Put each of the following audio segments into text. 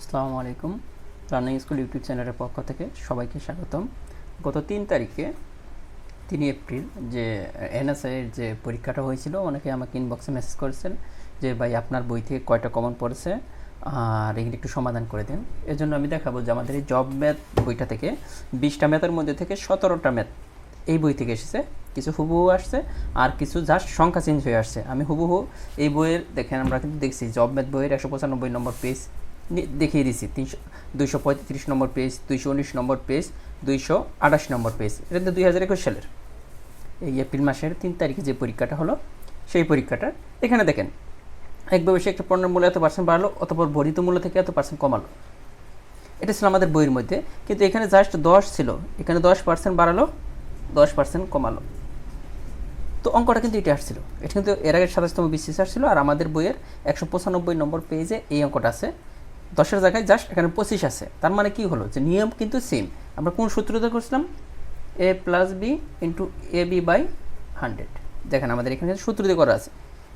আসসালামু আলাইকুম। Running school YouTube চ্যানেলের পক্ষ থেকে সবাইকে স্বাগতম। গত 3 তারিখে 3 এপ্রিল যে এনএসআইয়ের যে পরীক্ষাটা হয়েছিল, অনেকে আমাকে ইনবক্সে মেসেজ করেছেন যে ভাই আপনার বই থেকে কয়টা কমন পড়েছে আর এগুলি একটু সমাধান করে দিন। এর জন্য আমি দেখাবো যে আমাদের এই জব ম্যাথ বইটা থেকে 20টা ম্যাথের মধ্যে থেকে 17টা ম্যাথ এই বই থেকে এসেছে। কিছু হুবহু আসছে আর কিছু জাস্ট সংখ্যা চেঞ্জ হয়ে আসছে। আমি হুবহু এই বইয়ের দেখেন, আমরা কিন্তু দেখছি জব ম্যাথ বইয়ের 195 নম্বর পেজ দেখিয়ে দিচ্ছি, 235 নম্বর পেজ, 219 নম্বর পেজ, 228 নম্বর পেজ। এটা তো 2021 সালের এই এপ্রিল মাসের 3 তারিখে যে পরীক্ষাটা হলো সেই পরীক্ষাটা এখানে দেখেন, একভাবে সে একটা পণ্যের মূল্য এত পার্সেন্ট বাড়লো, অতপর ভরিত মূল্য থেকে এত পার্সেন্ট কমালো। এটা ছিল আমাদের বইয়ের মধ্যে, কিন্তু এখানে জাস্ট 10 ছিল, এখানে 10% বাড়ালো, 10% কমালো। তো অঙ্কটা কিন্তু এটা আসছিল, এটা কিন্তু এর আগে 27তম বিসিএস আসছিল। আর আমাদের বইয়ের 195 নম্বর পেজে এই অঙ্কটা আছে, 10-এর জায়গায় জাস্ট এখানে 25 আছে। তার মানে কি হলো যে নিয়ম কিন্তু সেম। আমরা কোন সূত্রটা করছিলাম? a plus B into A B by 100। দেখেন আমাদের এখানে সূত্র দিয়ে করা আছে,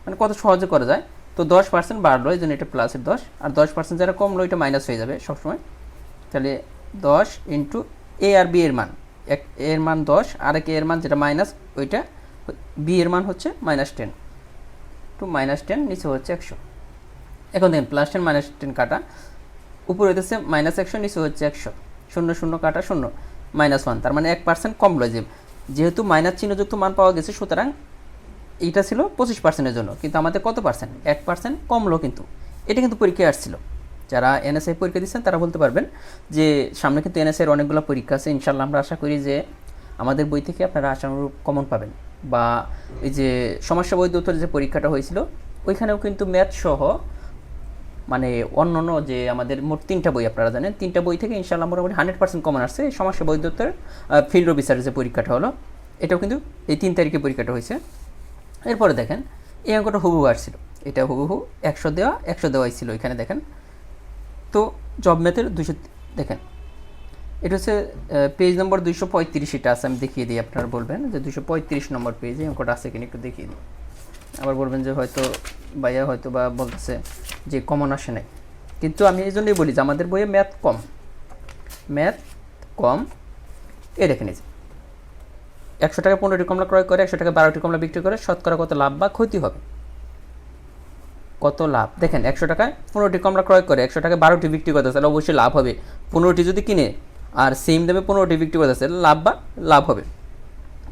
মানে কত সহজে করা যায়। তো 10% বাড়লো, এই জন্য এটা প্লাসের 10, আর 10% যারা কমলো এটা মাইনাস হয়ে যাবে সবসময়। তাহলে 10 ইন্টু এ আর বি এর মান, এক এর মান 10 আর এক এর মান যেটা মাইনাস, ওইটা বি এর মান হচ্ছে -10 টু -10, নিচে হচ্ছে 100। এখন দেখেন +10 -10 কাটা, উপরে হইতেছে -100, নিচে হচ্ছে 100, 0 0 কাটা 0, -1, তার মানে 1% কমলো। যেহেতু মাইনাস চিহ্নযুক্ত মান পাওয়া গেছে, সুতরাং এইটা ছিল 25%-এর জন্য, কিন্তু আমাদের কত পার্সেন্ট? 1% কমলো। কিন্তু এটা কিন্তু পরীক্ষায় আসছিল। যারা এনএসআই পরীক্ষা দিচ্ছেন তারা বলতে পারবেন যে সামনে কিন্তু এনএসআইয়ের অনেকগুলো পরীক্ষা আছে। ইনশাল্লাহ আমরা আশা করি যে আমাদের বই থেকে আপনারা আশানুরূপ কমন পাবেন। বা এই যে সমস্যা বৈধতার যে পরীক্ষাটা হয়েছিল, ওইখানেও কিন্তু ম্যাথ সহ মানে অন্য যে আমাদের মোট 3টা বই আপনারা জানেন, 3টা বই থেকে ইনশাল্লাহ মোটামুটি 100% কমন আসছে। এই সমস্যা বৈধতার ফিল্ড অফিসারের যে পরীক্ষাটা হলো, এটাও কিন্তু এই 3 তারিখে পরীক্ষাটা হয়েছে। এরপরে দেখেন এই অঙ্কটা হুবহু আসছিল, এটা হুবহু 100 দেওয়াই ছিল এখানে দেখেন। তো জব ম্যাথের 200 দেখেন, এটা হচ্ছে পেজ নম্বর 235, এটা আছে, আমি দেখিয়ে দিই। আপনারা বলবেন যে 235 নম্বর পেজে অঙ্কটা আছে কিনা একটু দেখিয়ে দিই। আবার বলবেন যে হয়তো ভাইয়া হয়তো বা বলতেছে যে কমন আসে নাই, কিন্তু আমি এই জন্যই বলি যে আমাদের বইয়ে ম্যাথ কম। এ দেখে নিয়েছি 100 টাকা 15টি কমলা ক্রয় করে 100 টাকা 12টি কমলা বিক্রি করে শতকরা কত লাভ বা ক্ষতি হবে? কত লাভ? দেখেন 100 টাকায় 15টি কমলা ক্রয় করে 100 টাকায় 12টি বিক্রি করতে, তাহলে অবশ্যই লাভ হবে। 15টি যদি কিনে আর সেম দামে 15টি বিক্রি করতে, লাভ হবে।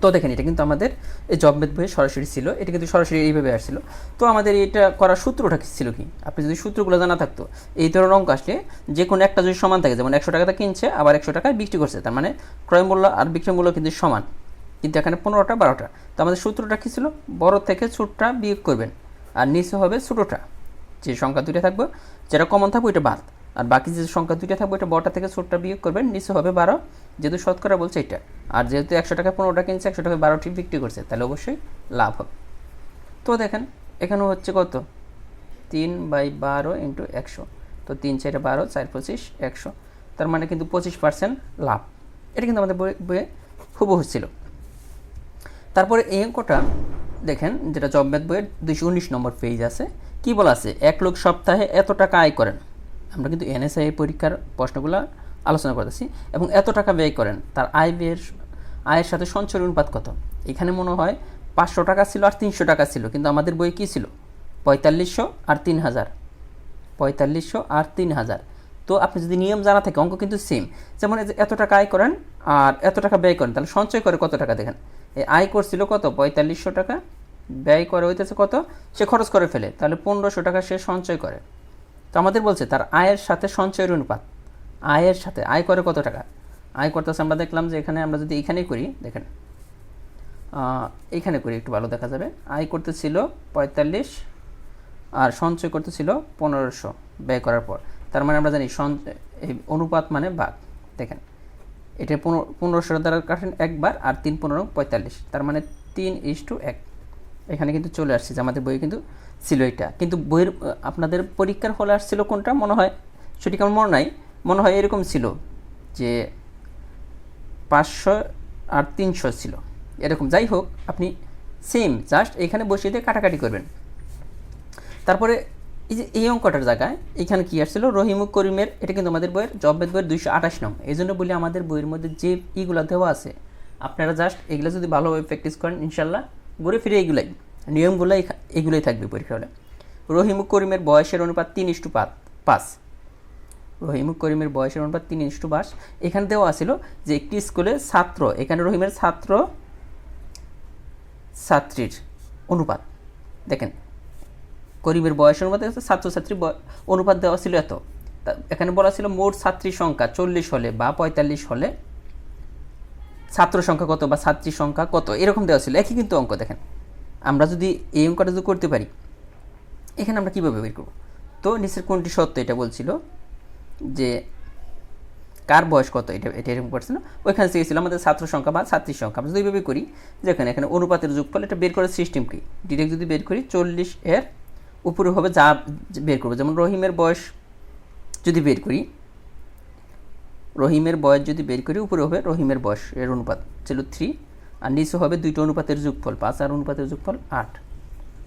তো দেখেন এটা কিন্তু আমাদের এই জব ম্যাথ বইয়ে সরাসরি ছিল, এটা কিন্তু সরাসরি এইভাবে আসছিল। তো আমাদের এটা করার সূত্রটা ছিল কি? আপনি যদি সূত্রগুলো জানা থাকতো, এই ধরনের অঙ্ক আসলে যে কোনো একটা যদি সমান থাকে, যেমন 100 টাকাতে কিনছে আবার 100 টাকায় বিক্রি করছে, তার মানে ক্রয় মূল্য আর বিক্রয় মূল্য কিন্তু সমান, কিন্তু এখানে 15টা 12টা। তো আমাদের সূত্রটা কী ছিল? বড় থেকে ছোটটা বিয়োগ করবেন, আর নিচে হবে ছোটোটা। যে সংখ্যা দুইটা থাকবে, যেটা কমন থাকবে ওইটা বাদ, আর বাকি যে সংখ্যা দুইটা থাকবে ওইটা বড়টা থেকে ছোটটা বিয়োগ করবেন, নিচে হবে 12, যেহেতু শতকরা বলছে এটা। আর যেহেতু 100 টাকা 15টা কিনছে, 100 টাকা 12টি বিক্রি করছে, তাহলে অবশ্যই লাভ হবে। তো দেখেন এখানেও হচ্ছে কত? 3/12 ইন্টু 100, তো 3 4 12, 4 25 100, তার মানে কিন্তু 25% লাভ। এটা কিন্তু আমাদের বইয়ে হুবহু ছিল। তারপরে এই অঙ্কটা দেখেন, যেটা জব ম্যাথ বইয়ের 219 নম্বর পেজ আছে, কি বলা আছে? এক লোক সপ্তাহে এত টাকা আয় করেন। আমরা কিন্তু এনএসআই পরীক্ষার প্রশ্নগুলো আলোচনা করতেছি, এবং এত টাকা ব্যয় করেন, তার আয়ের সাথে সঞ্চয়ের অনুপাত কত? এখানে মনে হয় 500 টাকা ছিল আর 300 টাকা ছিল, কিন্তু আমাদের বই কী ছিল? 4500 আর 3000, 4500 আর 3000। তো আপনি যদি নিয়ম জানা থাকে, অঙ্ক কিন্তু সেম। যেমন এত টাকা আয় করেন আর এত টাকা ব্যয় করেন, তাহলে সঞ্চয় করে কত টাকা? দেখেন এই আয় করছিল কত? 4500 টাকা, ব্যয় করে হইতেছে কত? সে খরচ করে ফেলে, তাহলে 1500 টাকা সে সঞ্চয় করে। তো আমাদের বলছে তার আয়ের সাথে সঞ্চয়ের অনুপাত, আয়ের সাথে আয় করে কত টাকা? আয় করতেছে, আমরা দেখলাম যে এখানে আমরা যদি এইখানেই করি, দেখেন এইখানে করি একটু ভালো দেখা যাবে। আয় করতেছিল 45 আর সঞ্চয় করতেছিল 1500 ব্যয় করার পর। তার মানে আমরা জানি এই অনুপাত মানে ভাগ। দেখেন এটা 1500 দ্বারা কাটেন একবার, আর 3 15 45, তার মানে 3:1। এখানে কিন্তু চলে আসছে যে আমাদের বই কিন্তু ছিল এটা। কিন্তু বইয়ের আপনাদের পরীক্ষার হলে আসছিল কোনটা মনে হয়, সঠিক আমার মনে নাই, মনে হয় এরকম ছিল যে 500 আর 300 ছিল এরকম। যাই হোক, আপনি সেম জাস্ট এখানে বসিয়ে দিয়ে কাটাকাটি করবেন। তারপরে এই যে এই অঙ্কটার জায়গায় এখানে কী আসছিল রহিম ও করিমের, এটা কিন্তু আমাদের বইয়ের জবমেদ বইয়ের 228 নং। এই জন্য বলি আমাদের বইয়ের মধ্যে যে ইগুলো দেওয়া আছে আপনারা জাস্ট এগুলো যদি ভালোভাবে প্র্যাকটিস করেন ইনশাল্লাহ ঘুরে ফিরে এগুলাই নিয়মগুলো এগুলোই থাকবে পরীক্ষা হলে। রহিম ও করিমের বয়সের অনুপাত 3:5। রহিম ও করিমের বয়সের অনুপাত 3:5। এখানে দেওয়া ছিল যে একটি স্কুলে ছাত্র, এখানে রহিমের ছাত্র ছাত্রীর অনুপাত দেখেন, করিমের বয়সের অনুপাত ছাত্রছাত্রী অনুপাত দেওয়া ছিল এত। এখানে বলা ছিল মোট ছাত্রী সংখ্যা 40 হলে বা 45 হলে ছাত্র সংখ্যা কত বা ছাত্রী সংখ্যা কত, এরকম দেওয়া ছিল। একই কিন্তু অঙ্ক। দেখেন আমরা যদি এই অঙ্কটা যদি করতে পারি এখানে আমরা কীভাবে বের করব? তো নিচের কোনটি সত্য এটা বলছিল যে কার বয়স কত, এটা এরকম করছে না, ওইখানে চেয়েছিল আমাদের ছাত্র সংখ্যা বা ছাত্রীর সংখ্যা। আমরা যদি এইভাবে করি যেখানে এখানে অনুপাতের যোগফল, এটা বের করার সিস্টেম কি, ডিরেক্ট যদি বের করি 40 এর উপরে হবে যা বের করবো। যেমন রহিমের বয়স যদি বের করি, রহিমের বয়স যদি বের করি উপরে হবে রহিমের বয়স এর অনুপাত ছিল 3, আর নিচে হবে দুইটা অনুপাতের যোগফল 5 আর অনুপাতের যোগফল 8।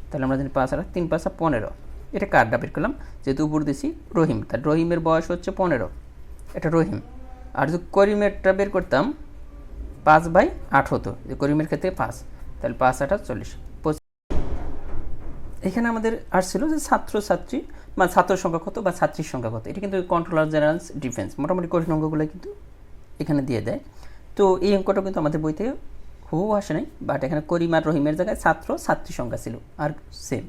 তাহলে আমরা জানি 5 আর 3 5 15। এটা কারটা বের করলাম, যেহেতু উপর দিছি রহিম, তার রহিমের বয়স হচ্ছে 15, এটা রহিম। আর যদি করিমেরটা বের করতাম 5/8 হতো, যে করিমের ক্ষেত্রে 5, তাহলে 5 8 40। এখানে আমাদের আসছিল যে ছাত্রছাত্রী বা ছাত্র সংখ্যা কত বা ছাত্রীর সংখ্যা কত। এটা কিন্তু কন্ট্রোলার জেনারেল ডিফেন্স মোটামুটি কঠিন অঙ্কগুলো কিন্তু এখানে দিয়ে দেয়। তো এই অঙ্কটা কিন্তু আমাদের বই থেকে হুবহু আসে নাই, বাট এখানে করিম আর রহিমের জায়গায় ছাত্র ছাত্রী সংখ্যা ছিল আর সেম।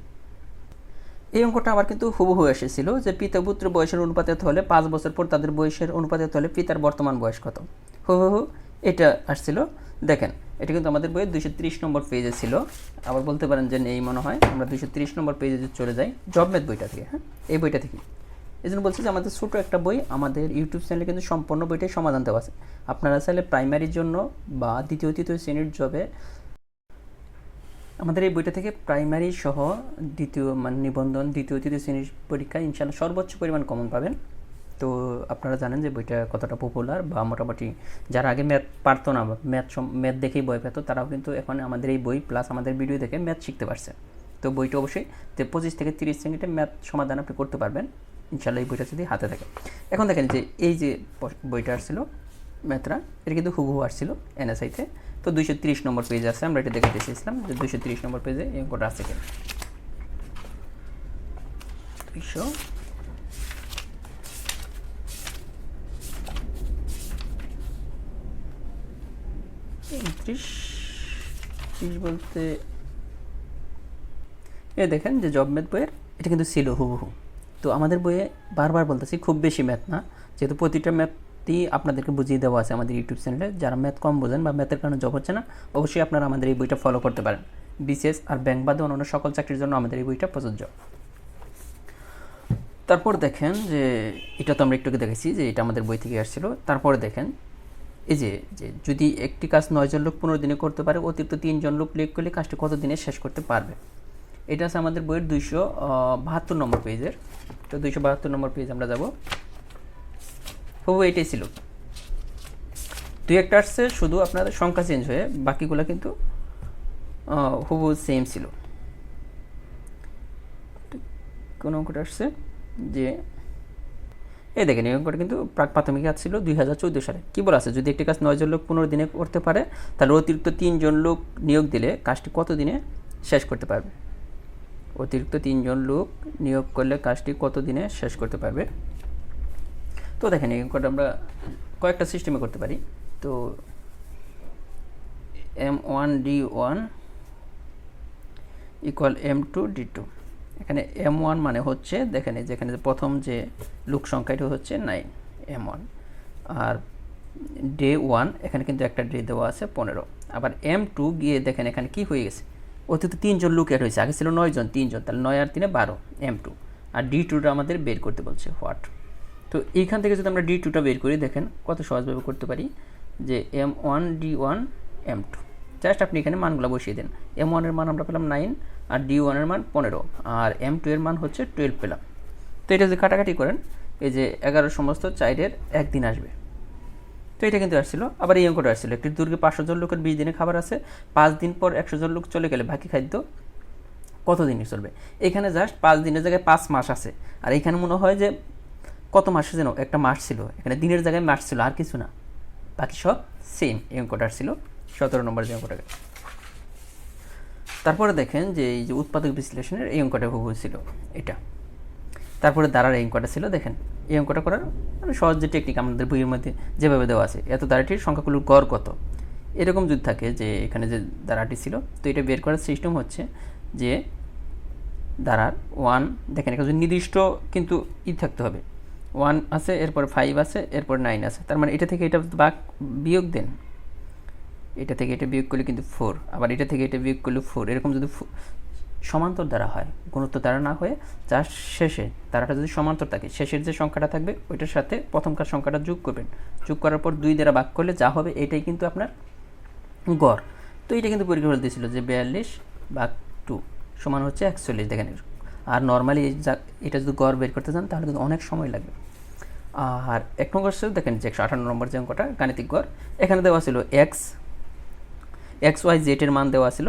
এই অঙ্কটা আবার কিন্তু হুবহু এসেছিল যে পিতা পুত্র বয়সের অনুপাতে হলে 5 বছর পর তাদের বয়সের অনুপাতে হলে পিতার বর্তমান বয়স কত, হুবহু এটা আসছিল। দেখেন এটা কিন্তু আমাদের বইয়ের 230 নম্বর পেজে ছিল। আবার বলতে পারেন যে নেই মনে হয়, আমরা 230 নম্বর পেজে যদি চলে যাই জবমেদ বইটা থেকে, হ্যাঁ এই বইটা থেকে। এই জন্য বলছি যে আমাদের ছোটো একটা বই, আমাদের ইউটিউব চ্যানেলে কিন্তু সম্পূর্ণ বইটাই সমাধান দেওয়া আছে। আপনারা চাইলে প্রাইমারির জন্য বা দ্বিতীয় তৃতীয় শ্রেণীর জবে আমাদের এই বইটা থেকে প্রাইমারি সহ দ্বিতীয় মানে নিবন্ধন দ্বিতীয় তৃতীয় শ্রেণীর পরীক্ষায় ইনশাআল্লাহ সর্বোচ্চ পরিমাণ কমন পাবেন। তো আপনারা জানেন যে বইটা কতটা পপুলার, বা মোটামুটি যারা আগে ম্যাথ পারতো না, ম্যাথ দেখেই ভয় পেত, তারাও কিন্তু এখন আমাদের এই বই প্লাস আমাদের ভিডিও দেখে ম্যাথ শিখতে পারছে। তো বইটা অবশ্যই 25 থেকে 30 মিনিটে ম্যাথ সমাধান আপনি করতে পারবেন ইনশাআল্লাহ এই বইটা যদি হাতে থাকে। এখন দেখেন যে এই যে বইটা আসছিল ম্যাথরা, এটা কিন্তু হুবহু আসছিল এনএসআইতে। তো 230 নম্বর পেজে আছে, আমরা এটা দেখাতে চেয়েছিলাম যে 230 নম্বর পেজে এই অঙ্কটা আছে কিনা। 230 বলতে এ দেখেন যে জবমেদ বইয়ের এটা কিন্তু ছিল হুবহু। তো আমাদের বইয়ে বারবার বলতেছি খুব বেশি ম্যাথ না, যেহেতু প্রতিটা ম্যাথই আপনাদেরকে বুঝিয়ে দেওয়া আছে আমাদের ইউটিউব চ্যানেলে। যারা ম্যাথ কম বোঝেন বা ম্যাথের কারণে জব হচ্ছে না, অবশ্যই আপনারা আমাদের এই বইটা ফলো করতে পারেন। বিসিএস আর ব্যাংক বাদে অন্যান্য সকল চাকরির জন্য আমাদের এই বইটা প্রযোজ্য। তারপর দেখেন যে এটা তো আমরা একটু দেখেছি যে এটা আমাদের বই থেকে আসছিল। তারপরে দেখেন এই যে যদি একটি কাজ 9 জন লোক 15 দিনে করতে পারে, অতিরিক্ত 3 জন লোক ক্লিক করলে কাজটি কত দিনে শেষ করতে পারবে। এটা আছে আমাদের বইয়ের 272 নম্বর পেজের। তো 272 নম্বর পেজ আমরা যাব, হুবহু এটাই ছিল। দুই একটা আসছে শুধু আপনাদের সংখ্যা চেঞ্জ হয়ে, বাকিগুলো কিন্তু হুবহু সেম ছিল। কোন অঙ্কটা আসছে যে এই দেখেন এই অঙ্কটা কিন্তু প্রাক প্রাথমিক ছিল 2014 সালে। কী বলা আছে, যদি একটি কাজ 9 জন লোক 15 দিনে করতে পারে, তাহলে অতিরিক্ত 3 জন লোক নিয়োগ দিলে কাজটি কত দিনে শেষ করতে পারবে। অতিরিক্ত 3 জন লোক নিয়োগ করলে কাজটি কত দিনে শেষ করতে পারবে। তো দেখেন এই অঙ্কটা আমরা কয়েকটা সিস্টেমে করতে পারি। তো M1D1 ইকুয়াল M2D2। এখানে M1 মানে হচ্ছে দেখেন যেখানে প্রথম যে লোক সংখ্যাটা হচ্ছে 9 M1, আর ডে 1 এখানে কিন্তু একটা ডে দেওয়া আছে 15। আবার M2 গিয়ে দেখেন এখানে কি হয়ে গেছে, অতিরিক্ত 3 জন লোক অ্যাড হয়েছে, আগে ছিল 9 জন 3 জন, তাহলে 9 আর 3 12 M2। আর D2টা আমাদের বের করতে বলছে হোয়াট। তো এইখান থেকে যদি আমরা D2টা বের করি দেখেন কত সহজভাবে করতে পারি যে M1D1 M2, জাস্ট আপনি এখানে মানগুলো বসিয়ে দেন। M1 এর মান আমরা পেলাম 9, আর D1 এর মান 15, আর M2 এর মান হচ্ছে 12 পেলাম। তো এটা যদি কাটাকাটি করেন এই যে 11 সমস্ত 4-এর 1 দিন আসবে। তো এটা কিন্তু আসছিল। আবার এই অঙ্কটা আসছিল, একটি দুর্গে 500 জন লোকের 20 দিনে খাবার আছে, 5 দিন পর 100 জন লোক চলে গেলে বাকি খাদ্য কত দিনই চলবে। এখানে জাস্ট 5 দিনের জায়গায় 5 মাস আছে, আর এখানে মনে হয় যে কত মাস যেন একটা মাস ছিল, এখানে দিনের জায়গায় মাস ছিল, আর কিছু না, বাকি সব সেম। এই অঙ্কটার ছিল 17 নম্বর যে অঙ্কটাকে। তারপরে দেখেন যে এই যে উৎপাদক বিশ্লেষণের এই অঙ্কটা হুবহু ছিল এটা। তারপরে দ্বারার এই অঙ্কটা ছিল, দেখেন এই অঙ্কটা করার মানে সহজ যে টেকনিক আমাদের বইয়ের মধ্যে যেভাবে দেওয়া আছে, এত দ্বারাটির সংখ্যাগুলোর গড় কত, এরকম যদি থাকে যে এখানে যে দ্বারাটি ছিল, তো এটা বের করার সিস্টেম হচ্ছে যে দ্বারার 1, দেখেন এখানে যদি নির্দিষ্ট কিন্তু থাকতে হবে, 1 আছে, এরপর 5 আছে, এরপর 9 আছে, তার মানে এটা থেকে এটা বিয়োগ দেন, এটা থেকে এটা বিয়োগ করলে কিন্তু 4, আবার এটা থেকে এটা বিয়োগ করলে 4, এরকম যদি সমান্তর দ্বারা হয়, গুণোত্তর দ্বারা না হয়ে যার শেষে দ্বারাটা যদি সমান্তর থাকে, শেষের যে সংখ্যাটা থাকবে ওইটার সাথে প্রথমকার সংখ্যাটা যোগ করবেন, যোগ করার পর 2 দ্বারা ভাগ করলে যা হবে এটাই কিন্তু আপনার গড়। তো এটা কিন্তু পরীক্ষা ফল দিয়েছিল যে 42/2 সমান হচ্ছে 41, দেখেন। আর নর্মালি এটা যদি গড় বের করতে চান তাহলে কিন্তু অনেক সময় লাগবে। আর 1 নম্বর ছিল, দেখেন যে 158 নম্বর যে অঙ্কটা গাণিতিক গড়, এখানে দেওয়া ছিল এক্স ওয়াই জেড এর মান দেওয়া ছিল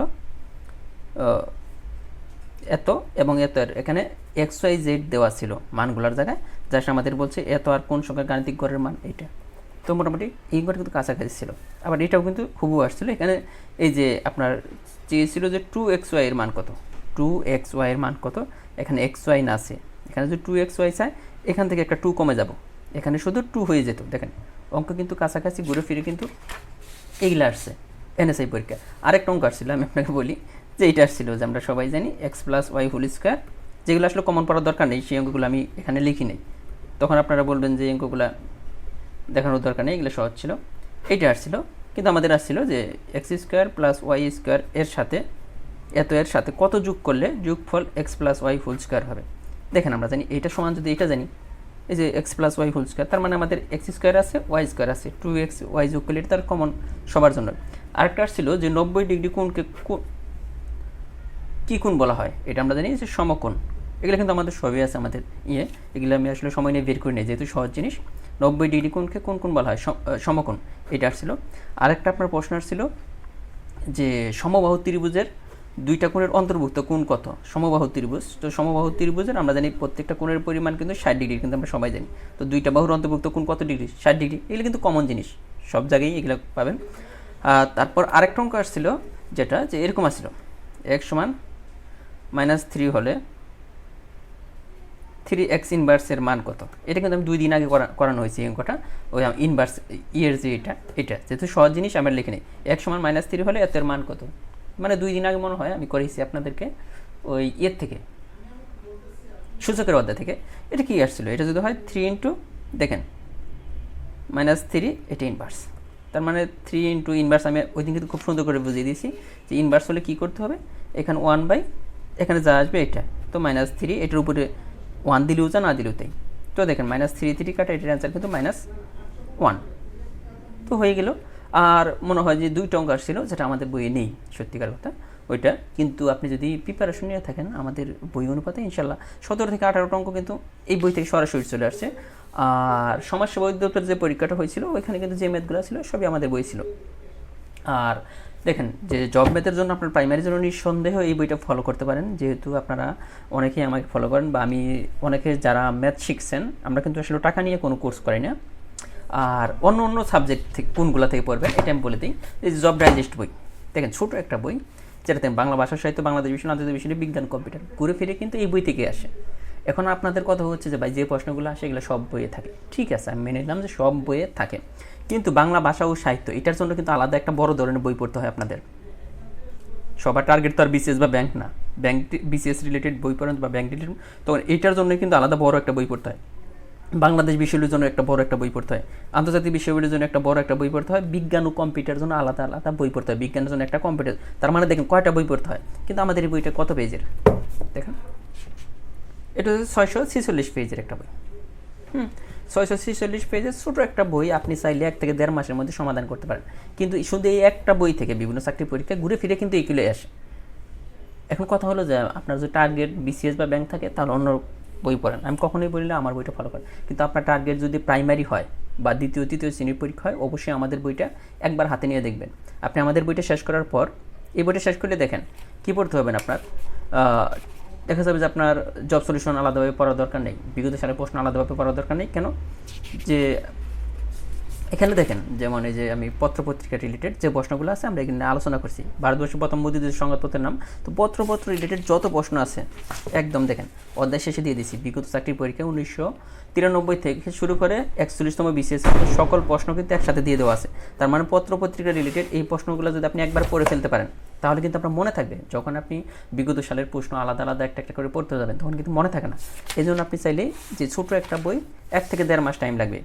এত এবং এত, এখানে এক্স ওয়াই জেড দেওয়া ছিল মানগুলোর জায়গায়, জাস্ট আমাদের বলছে এত আর কোন সংখ্যার গাণিতিক গড়ের মান এটা। তো মোটামুটি এই গড় কিন্তু কাছাকাছি ছিল। আবার এটাও কিন্তু হুবহু আসছিল, এখানে এই যে আপনার চেয়েছিল যে 2xy এর মান কত, 2xy এর মান কত, এখানে xy না আছে, এখানে যদি 2xy চায় এখান থেকে একটা 2 কমে যাব, এখানে শুধু 2 হয়ে যেত। দেখেন অঙ্ক কিন্তু কাছাকাছি ঘুরে ফিরে কিন্তু এইগুলো আসছে এনএসআই পরীক্ষা। আরেকটা অঙ্ক আসছিল, আমি আপনাকে বলি যে এটা আসছিল যে আমরা সবাই জানি x+y², যেগুলো আসলে কমন পড়ার দরকার নেই, সেই অঙ্কগুলো আমি এখানে লিখি নেই, তখন আপনারা বলবেন যে অঙ্কগুলো দেখানোর দরকার নেই, এগুলো সহজ ছিল। এইটা আসছিল, কিন্তু আমাদের আসছিল যে x² + y² এর সাথে এর সাথে কত যোগ করলে যোগফল x+y² হবে। দেখেন আমরা জানি এইটা সমান, যদি এটা জানি এই যে x+y², তার মানে আমাদের x² আছে, y² আছে, 2xy যোগ করলে এটা তার কমন সবার জন্য। আরেকটা আসছিল যে 90 ডিগ্রি কোণকে কী কোণ বলা হয়, এটা আমরা জানি যে সমকোণ। এগুলো কিন্তু আমাদের সবই আছে আমাদের এগুলো আমি আসলে সময় নিয়ে বের করি নিই, যেহেতু সহজ জিনিস। 90 ডিগ্রি কোণকে কোন কোণ বলা হয়, সমকোণ, এটা আসছিল। আরেকটা আপনার প্রশ্ন আসছিল যে সমবাহু ত্রিভুজের 2টা কোণের অন্তর্ভুক্ত কোণ কত, সমবাহু ত্রিভুজ। তো সমবাহু ত্রিভুজের আমরা জানি প্রত্যেকটা কোণের পরিমাণ কিন্তু 60 ডিগ্রি, কিন্তু আমরা সবাই জানি। তো 2টা বাহুর অন্তর্ভুক্ত কোণ কত ডিগ্রি, 60 ডিগ্রি। এগুলো কিন্তু কমন জিনিস, সব জায়গায় এগুলো পাবেন। তারপর আরেকটা অঙ্ক আসছিল যেটা যে এরকম আসছিল, x = -3 হলে 3x ইনভার্সের মান কত। এটা কিন্তু আমি 2 দিন আগে করানো হয়েছে এই অঙ্কটা, ওই ইনভার্স ইয়ের যে এটা যেহেতু সহজ জিনিস আমরা লিখে নিই, x = -3 হলে এর মান কত, মানে 2 দিন আগে মনে হয় আমি করেছি আপনাদেরকে ওই থেকে সূচকের অধ্যায় থেকে। এটা কি আসছিল, এটা যদি হয় 3 ইন্টু, দেখেন -3, এটা ইনভার্স, তার মানে 3 ইন্টু ইনভার্স। আমি ওই দিন কিন্তু খুব সুন্দর করে বুঝিয়ে দিয়েছি যে ইনভার্স হলে কী করতে হবে, এখানে 1/, এখানে যা আসবে এটা, তো -3, এটার উপরে 1 দিলেও যা, না দিলেও তাই। তো দেখেন -3 কাটা, এটার অ্যান্সার কিন্তু -1, তো হয়ে গেল। আর মনে হয় যে 2টা অঙ্ক আসছিল যেটা আমাদের বইয়ে নেই, সত্যিকার কথা ওইটা, কিন্তু আপনি যদি প্রিপারেশন নিয়ে থাকেন আমাদের বই অনুপাতে ইনশাল্লাহ 17 থেকে 18টা অঙ্ক কিন্তু এই বই থেকে সরাসরি চলে আসছে। আর সমাজসেবা অধিদপ্তরের যে পরীক্ষাটা হয়েছিল ওইখানে কিন্তু যে ম্যাথগুলো ছিল সবই আমাদের বই ছিল। আর দেখেন যে জব ম্যাথের জন্য আপনার প্রাইমারির জন্য নিঃসন্দেহ এই বইটা ফলো করতে পারেন, যেহেতু আপনারা অনেকেই আমাকে ফলো করেন, বা আমি অনেকে যারা ম্যাথ শিখছেন, আমরা কিন্তু আসলে টাকা নিয়ে কোনো কোর্স করি না। আর অন্য সাবজেক্ট থেকে কোনগুলো থেকে পড়বেন এটা আমি বলে দিই। এই জব ডাইজেস্ট বই, দেখেন ছোটো একটা বই, যেটাতে বাংলা ভাষা সাহিত্য, বাংলাদেশ বিষয়, আন্তর্জাতিক বিষয়, বিজ্ঞান, কম্পিউটার ঘুরে ফিরে কিন্তু এই বই থেকে আসে। এখন আপনাদের কথা হচ্ছে যে ভাই যে প্রশ্নগুলো আসে এগুলো সব বইয়ে থাকে, ঠিক আছে আমি মেনে নিলাম যে সব বইয়ে থাকে, কিন্তু বাংলা ভাষা ও সাহিত্য এটার জন্য কিন্তু আলাদা একটা বড় ধরনের বই পড়তে হয় আপনাদের। সবার টার্গেট তো আর বিসিএস বা ব্যাংক না, ব্যাংক বিসিএস রিলেটেড বই পড়েন বা ব্যাংক রিলেটেড, তখন এটার জন্য কিন্তু আলাদা বড় একটা বই পড়তে হয়। বাংলাদেশ বিষয়ের জন্য একটা বড় একটা বই পড়তে হয়, আন্তর্জাতিক বিষয়গুলির জন্য একটা বড় একটা বই পড়তে হয়, বিজ্ঞান ও কম্পিউটারের জন্য আলাদা আলাদা বই পড়তে হয়, বিজ্ঞানের জন্য একটা, কম্পিউটার, তার মানে দেখেন কয়টা বই পড়তে হয়। কিন্তু আমাদের এই বইটা কত পেজের দেখেন, এটা হচ্ছে 646 পেজের একটা বই। 646 পেজের ছোটো একটা বই, আপনি চাইলে 1 থেকে 1.5 মাসের মধ্যে সমাধান করতে পারেন। কিন্তু শুধু এই একটা বই থেকে বিভিন্ন চাকরি পরীক্ষা ঘুরে ফিরে কিন্তু এইগুলো আসে। এখন কথা হলো যে আপনার যদি টার্গেট বিসিএস বা ব্যাংক থাকে তাহলে অন্য বই পড়েন, আমি কখনোই বলি না আমার বইটা ফলো করেন। কিন্তু আপনার টার্গেট যদি প্রাইমারি হয় বা দ্বিতীয় তৃতীয় শ্রেণীর পরীক্ষা হয়, অবশ্যই আমাদের বইটা একবার হাতে নিয়ে দেখবেন। আপনি আমাদের বইটা শেষ করার পর, এই বইটা শেষ করলে দেখেন কী পড়তে হবে আপনার, দেখা যাবে যে আপনার জব সলিউশন আলাদাভাবে পড়ার দরকার নেই, বিগত সালের প্রশ্ন আলাদাভাবে পড়ার দরকার নেই। কেন? যে এখানে দেখেন যেমন এই যে আমি পত্রপত্রিকা রিলেটেড যে প্রশ্নগুলো আছে আমরা এখানে আলোচনা করছি, ভারতবর্ষের প্রথম মোদীদের সংবাদপত্রের নাম, তো পত্র রিলেটেড যত প্রশ্ন আছে একদম দেখেন অধ্যায় শেষে দিয়ে দিছি। বিগত চাকরির পরীক্ষা 1993 থেকে শুরু করে 41তম বিসিএস সকল প্রশ্ন কিন্তু একসাথে দিয়ে দেওয়া আছে। তার মানে পত্রপত্রিকা রিলেটেড এই প্রশ্নগুলো যদি আপনি একবার পড়ে ফেলতে পারেন তাহলে কিন্তু আপনার মনে থাকবে। যখন আপনি বিগত সালের প্রশ্ন আলাদা আলাদা একটা একটা করে পড়তে যাবেন তখন কিন্তু মনে থাকে না। এই জন্য আপনি চাইলেই যে ছোটো একটা বই 1 থেকে 1.5 মাস টাইম লাগবে,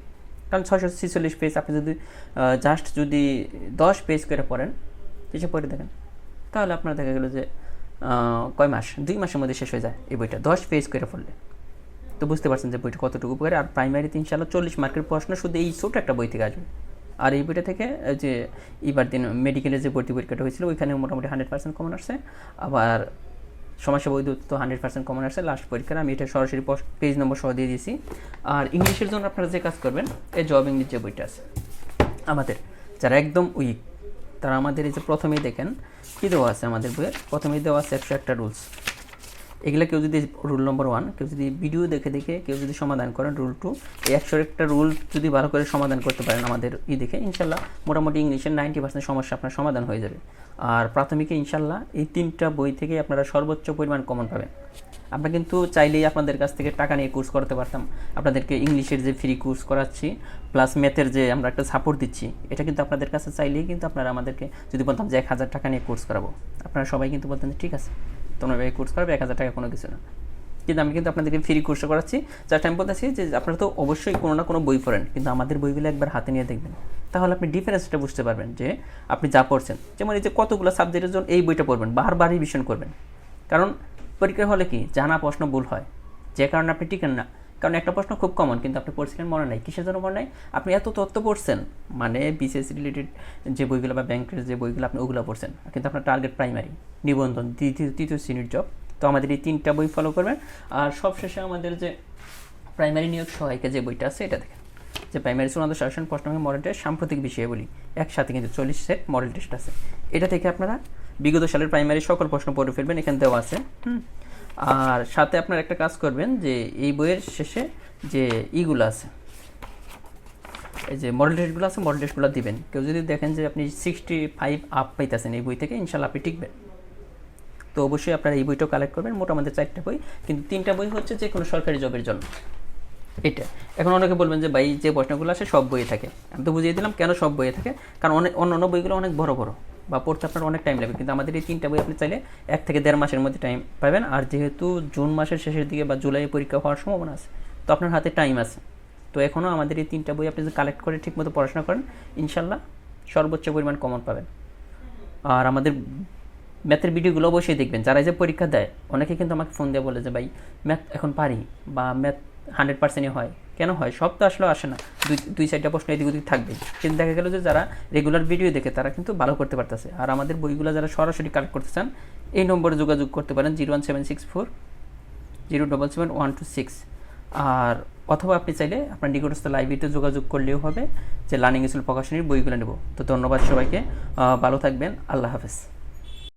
কারণ 646 পেজ আপনি যদি জাস্ট যদি 10 পেজ করে পড়েন, কিছু পড়ে দেখেন, তাহলে আপনার দেখা গেলো যে কয় মাস, 2 মাসের মধ্যে শেষ হয়ে যায় এই বইটা 10 পেজ করে পড়লে। তো বুঝতে পারছেন যে বইটা কতটুকু উপকারী। আর প্রাইমারিতে ইনশাআল্লাহ 40 মার্কের প্রশ্ন শুধু এই ছোটো একটা বই থেকে আসবে। আর এই বইটা থেকে যে এবার দিন মেডিকেলের যে ভর্তি পরীক্ষাটা হয়েছিল ওইখানে মোটামুটি 100% কমন আসছে। আবার সমস্যা বই তো 100% কমন আসছে লাস্ট পরীক্ষার। আমি এটা সরাসরি পেজ নম্বর সহ দিয়ে দিয়েছি। আর ইংলিশের জন্য আপনারা যে কাজ করবেন, এই জব ইংলিশ যে বইটা আছে আমাদের, যারা একদম উইক তারা আমাদের এই যে প্রথমেই দেখেন কী দেওয়া আছে আমাদের বইয়ের, প্রথমেই দেওয়া আছে 101টা রুলস। এগুলো কেউ যদি রুল নম্বর 1 কেউ যদি ভিডিও দেখে কেউ যদি সমাধান করেন, রুল 2 এই 101টা রুল যদি ভালো করে সমাধান করতে পারেন আমাদের দেখে, ইনশাল্লাহ মোটামুটি ইংলিশের 90% সমস্যা আপনার সমাধান হয়ে যাবে। আর প্রাথমিকে ইনশাল্লাহ এই 3টা বই থেকে আপনারা সর্বোচ্চ পরিমাণ কমন পাবেন। আমরা কিন্তু চাইলেই আপনাদের কাছ থেকে টাকা নিয়ে কোর্স করতে পারতাম। আপনাদেরকে ইংলিশের যে ফ্রি কোর্স করাচ্ছি প্লাস ম্যাথের যে আমরা একটা সাপোর্ট দিচ্ছি, এটা কিন্তু আপনাদের কাছে চাইলেই কিন্তু আপনারা আমাদেরকে যদি বলতাম যে 1000 টাকা নিয়ে কোর্স করাবো, আপনারা সবাই কিন্তু বলতেন যে ঠিক আছে তোমরা ভাই কোর্স করবে, 1000 টাকা কোনো কিছু না। কিন্তু আমি কিন্তু আপনাদেরকে ফ্রি কোর্স করাচ্ছি। জাস্ট আমি বলতেছি যে আপনারা তো অবশ্যই কোনো না কোনো বই পড়েন, কিন্তু আমাদের বইগুলো একবার হাতে নিয়ে দেখবেন, তাহলে আপনি ডিফারেন্সটা বুঝতে পারবেন যে আপনি যা পড়ছেন। যেমন এই যে কতগুলো সাবজেক্টের জন্য এই বইটা পড়বেন, বারবার রিভিশন করবেন, কারণ পরীক্ষার হলে কি জানা প্রশ্ন ভুল হয়, যে কারণে আপনি টিকেন না। কারণ একটা প্রশ্ন খুব কমন কিন্তু আপনি পড়ছিলেন মনে নাই, কিসের জন্য মনে নাই? আপনি এত তথ্য পড়ছেন, মানে বিসিএস রিলেটেড যে বইগুলো বা ব্যাংকের যে বইগুলো আপনি ওগুলো পড়ছেন, কিন্তু আপনার টার্গেট প্রাইমারি, নিবন্ধন, তৃতীয় শ্রেণীর জব। তো আমাদের এই 3টা বই ফলো করবেন। আর সবশেষে আমাদের যে প্রাইমারি নিয়োগ সহায়িকা যে বইটা আছে এটা দেখেন, যে প্রাইমারি চূড়ান্ত শাসন প্রশ্নকে মডেল টেস্ট সাম্প্রতিক বিষয়াবলী একসাথে কিন্তু 40 সেট মডেল টেস্ট আছে। এটা থেকে আপনারা বিগত সালের প্রাইমারি সকল প্রশ্ন পড়ে ফেলবেন, এখানে দেওয়া আছে। আর সাথে আপনার একটা কাজ করবেন যে এই বইয়ের শেষে যে ইগুলো আছে, এই যে মডেল টেস্টগুলো আছে, মডেল টেস্টগুলো দিবেন। কেউ যদি দেখেন যে আপনি 65 আপ পাইতেছেন এই বই থেকে, ইনশাল্লাহ আপনি টিকবেন। তো অবশ্যই আপনারা এই বইটাও কালেক্ট করবেন। মোটামুটি 4টা বই, কিন্তু 3টা বই হচ্ছে যে কোনো সরকারি জবের জন্য। এটা এখন অনেকে বলবেন যে ভাই যে প্রশ্নগুলো আসে সব বইয়ে থাকে, আমি তো বুঝিয়ে দিলাম কেন সব বইয়ে থাকে। কারণ অন্য বইগুলো অনেক বড় বা পড়তে আপনার অনেক টাইম লাগবে, কিন্তু আমাদের এই 3টা বই আপনি চাইলে 1 থেকে 1.5 মাসের মধ্যে টাইম পাবেন। আর যেহেতু জুন মাসের শেষের দিকে বা জুলাই পরীক্ষা হওয়ার সম্ভাবনা আছে, তো আপনার হাতে টাইম আছে। তো এখনও আমাদের এই 3টা বই আপনি যদি কালেক্ট করে ঠিকমতো পড়াশোনা করেন, ইনশাল্লাহ সর্বোচ্চ পরিমাণ কমন পাবেন। আর আমাদের ম্যাথের ভিডিওগুলো অবশ্যই দেখবেন। যারা যে পরীক্ষা দেয় অনেকে কিন্তু আমাকে ফোন দিয়ে বলে যে ভাই ম্যাথ এখন পারি, বা ম্যাথ 100%ই হয়। কেন হয়? সব তো আসলে আসে না, 2-4টা প্রশ্ন এদিক ওদিক থাকবে। কিন্তু দেখা গেল যে যারা রেগুলার ভিডিও দেখে তারা কিন্তু ভালো করতে পারতেছে। আর আমাদের বইগুলো যারা সরাসরি কালেক্ট করতে চান, এই নম্বরে যোগাযোগ করতে পারেন 01764 077 আর অথবা আপনি চাইলে আপনার নিকটস্থ লাইব্রেরিতে যোগাযোগ করলেও হবে, যে লার্নিং স্কুল প্রকাশনীর বইগুলো নেব। তো ধন্যবাদ সবাইকে, ভালো থাকবেন, আল্লাহ হাফেজ।